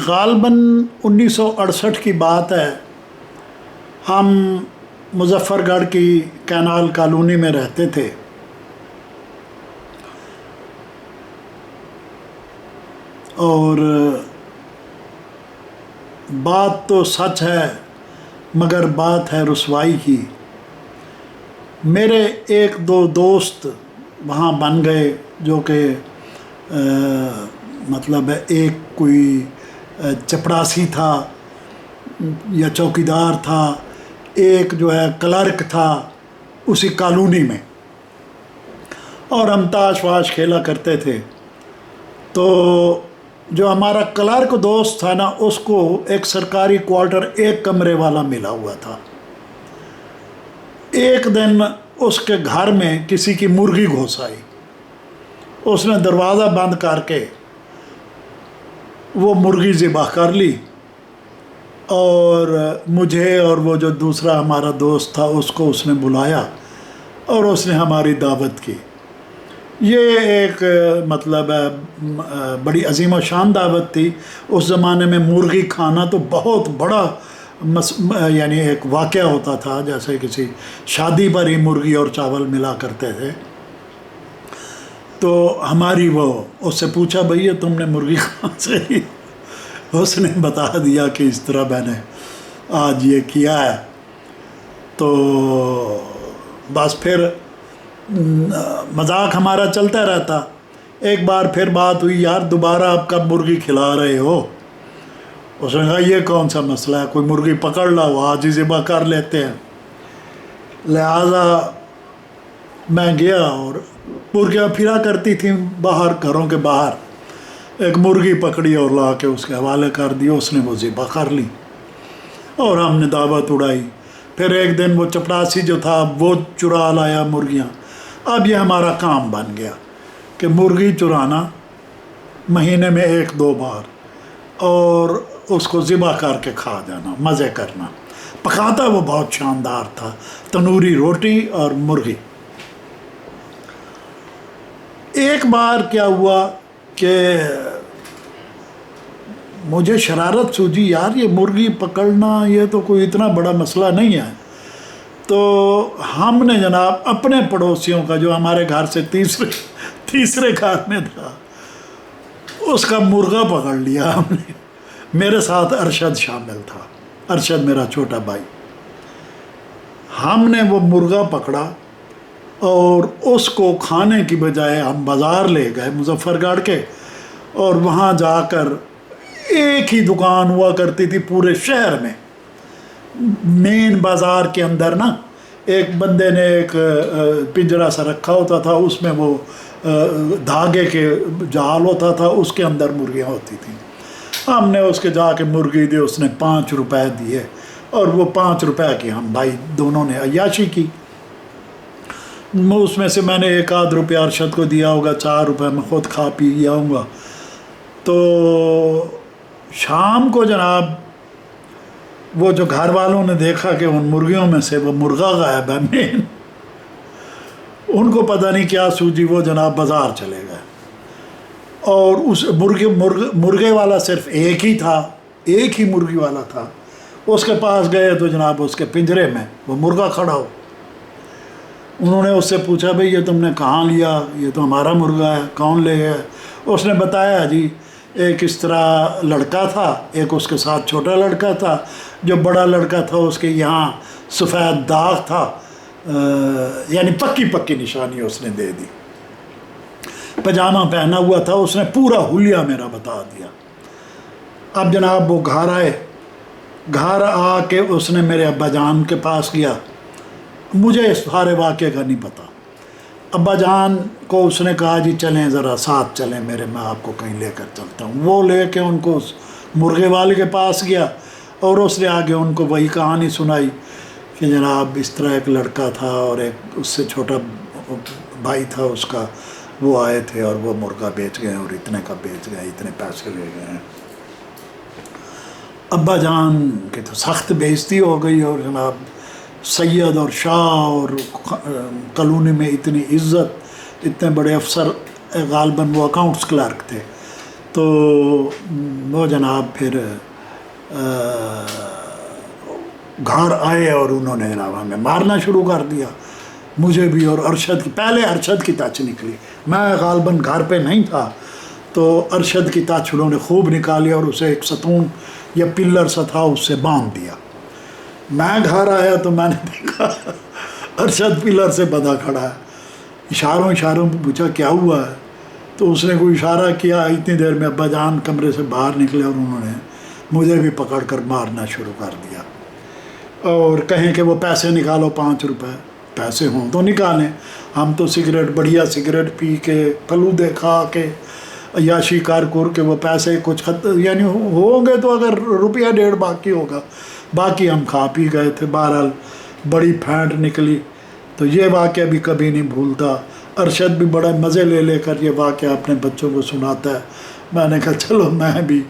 غالباً 1968 کی بات ہے. ہم مظفر گڑھ کی کینال کالونی میں رہتے تھے. اور بات تو سچ ہے مگر بات ہے رسوائی کی. میرے ایک دو دوست وہاں بن گئے جو کہ مطلب ایک کوئی چپڑاسی تھا یا چوکیدار تھا، ایک جو ہے کلرک تھا اسی کالونی میں، اور ہم تاش واش کھیلا کرتے تھے. تو جو ہمارا کلرک دوست تھا نا، اس کو ایک سرکاری کوارٹر ایک کمرے والا ملا ہوا تھا. ایک دن اس کے گھر میں کسی کی مرغی گھس آئی. اس نے دروازہ بند کر کے وہ مرغی ذبح کر لی، اور مجھے اور وہ جو دوسرا ہمارا دوست تھا اس کو اس نے بلایا اور اس نے ہماری دعوت کی. یہ ایک مطلب بڑی عظیم و شان دعوت تھی. اس زمانے میں مرغی کھانا تو بہت بڑا یعنی ایک واقعہ ہوتا تھا، جیسے کسی شادی پر ہی مرغی اور چاول ملا کرتے تھے. تو ہماری وہ اس سے پوچھا بھئی تم نے مرغی کہاں سے لی؟ اس نے بتا دیا کہ اس طرح میں نے آج یہ کیا ہے. تو بس پھر مذاق ہمارا چلتا رہتا. ایک بار پھر بات ہوئی، یار دوبارہ آپ کب مرغی کھلا رہے ہو؟ اس نے کہا یہ کون سا مسئلہ ہے، کوئی مرغی پکڑ لاؤ آج ہی ذبح کر لیتے ہیں. لہٰذا میں گیا اور مرغیاں پھرا کرتی تھیں باہر، گھروں کے باہر. ایک مرغی پکڑی اور لا کے اس کے حوالے کر دی. اس نے وہ ذبح کر لی اور ہم نے دعوت اڑائی. پھر ایک دن وہ چپڑاسی جو تھا وہ چرا لایا مرغیاں. اب یہ ہمارا کام بن گیا کہ مرغی چرانا مہینے میں 1-2 بار، اور اس کو ذبح کر کے کھا جانا، مزے کرنا. پکاتا وہ بہت شاندار تھا، تنوری روٹی اور مرغی. ایک بار کیا ہوا کہ مجھے شرارت سوجی، یار یہ مرغی پکڑنا یہ تو کوئی اتنا بڑا مسئلہ نہیں ہے. تو ہم نے جناب اپنے پڑوسیوں کا جو ہمارے گھر سے تیسرے گھر میں تھا، اس کا مرغا پکڑ لیا ہم نے. میرے ساتھ ارشد شامل تھا، ارشد میرا چھوٹا بھائی. ہم نے وہ مرغا پکڑا اور اس کو کھانے کی بجائے ہم بازار لے گئے مظفر گڑھ کے، اور وہاں جا کر ایک ہی دکان ہوا کرتی تھی پورے شہر میں. مین بازار کے اندر نا ایک بندے نے ایک پنجرا سا رکھا ہوتا تھا، اس میں وہ دھاگے کے جال ہوتا تھا، اس کے اندر مرغیاں ہوتی تھیں. ہم نے اس کے جا کے مرغی دی، اس نے 5 روپے دیے، اور وہ 5 روپے کی ہم بھائی دونوں نے عیاشی کی. اس میں سے میں نے 1-8 روپیہ ارشد کو دیا ہوگا، 4 روپے میں خود کھا پی گیا ہوں گا. تو شام کو جناب وہ جو گھر والوں نے دیکھا کہ ان مرغیوں میں سے وہ مرغا غائب ہے مین، ان کو پتہ نہیں کیا سوجی، وہ جناب بازار چلے گئے. اور اس مرغے والا صرف ایک ہی تھا، ایک ہی مرغی والا تھا. اس کے پاس گئے تو جناب اس کے پنجرے میں وہ مرغا کھڑا ہو. انہوں نے اس سے پوچھا بھئی یہ تم نے کہاں لیا؟ یہ تو ہمارا مرغا ہے، کون لے گیا؟ اس نے بتایا جی ایک اس طرح لڑکا تھا، ایک اس کے ساتھ چھوٹا لڑکا تھا. جو بڑا لڑکا تھا اس کے یہاں سفید داغ تھا، یعنی پکی نشانی اس نے دے دی. پجامہ پہنا ہوا تھا، اس نے پورا حلیہ میرا بتا دیا. اب جناب وہ گھر آئے، گھر آ کے اس نے میرے ابا جان کے پاس گیا. مجھے اس سارے واقعے کا نہیں پتہ. ابا جان کو اس نے کہا جی چلیں ذرا ساتھ چلیں میرے، میں آپ کو کہیں لے کر چلتا ہوں. وہ لے کے ان کو اس مرغے والے کے پاس گیا، اور اس نے آگے ان کو وہی کہانی سنائی کہ جناب اس طرح ایک لڑکا تھا اور ایک اس سے چھوٹا بھائی تھا اس کا، وہ آئے تھے اور وہ مرغا بیچ گئے اور اتنے کا بیچ گئے، اتنے پیسے لے گئے ہیں. ابا جان کی تو سخت بےعزتی ہو گئی، اور جناب سید اور شاہ اور کالونی میں اتنی عزت، اتنے بڑے افسر، غالباً وہ اکاؤنٹس کلرک تھے. تو وہ جناب پھر گھر آئے اور انہوں نے جناب ہمیں مارنا شروع کر دیا، مجھے بھی اور ارشد کی. پہلے ارشد کی تچ نکلی، میں غالباً گھر پہ نہیں تھا، تو ارشد کی تچ انہوں نے خوب نکالی اور اسے ایک ستون یا پلر سا تھا اس سے باندھ دیا. میں گھر آیا تو میں نے دیکھا ارشد پلر سے بندھا کھڑا ہے. اشاروں پہ پوچھا کیا ہوا ہے، تو اس نے کوئی اشارہ کیا. اتنی دیر میں ابا جان کمرے سے باہر نکلے اور انہوں نے مجھے بھی پکڑ کر مارنا شروع کر دیا، اور کہیں کہ وہ پیسے نکالو 5 روپے. پیسے ہوں تو نکالیں، ہم تو سگریٹ بڑھیا سگریٹ پی کے فلودے کھا کے عیاشی کر کے وہ پیسے کچھ یعنی ہوں گے تو اگر 1.5 باقی ہوگا، باقی ہم کھا پی گئے تھے. بہرحال بڑی پھینٹ نکلی. تو یہ واقعہ بھی کبھی نہیں بھولتا. ارشد بھی بڑا مزے لے کر یہ واقعہ اپنے بچوں کو سناتا ہے. میں نے کہا چلو میں بھی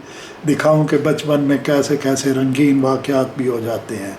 دکھاؤں کہ بچپن میں کیسے کیسے رنگین واقعات بھی ہو جاتے ہیں.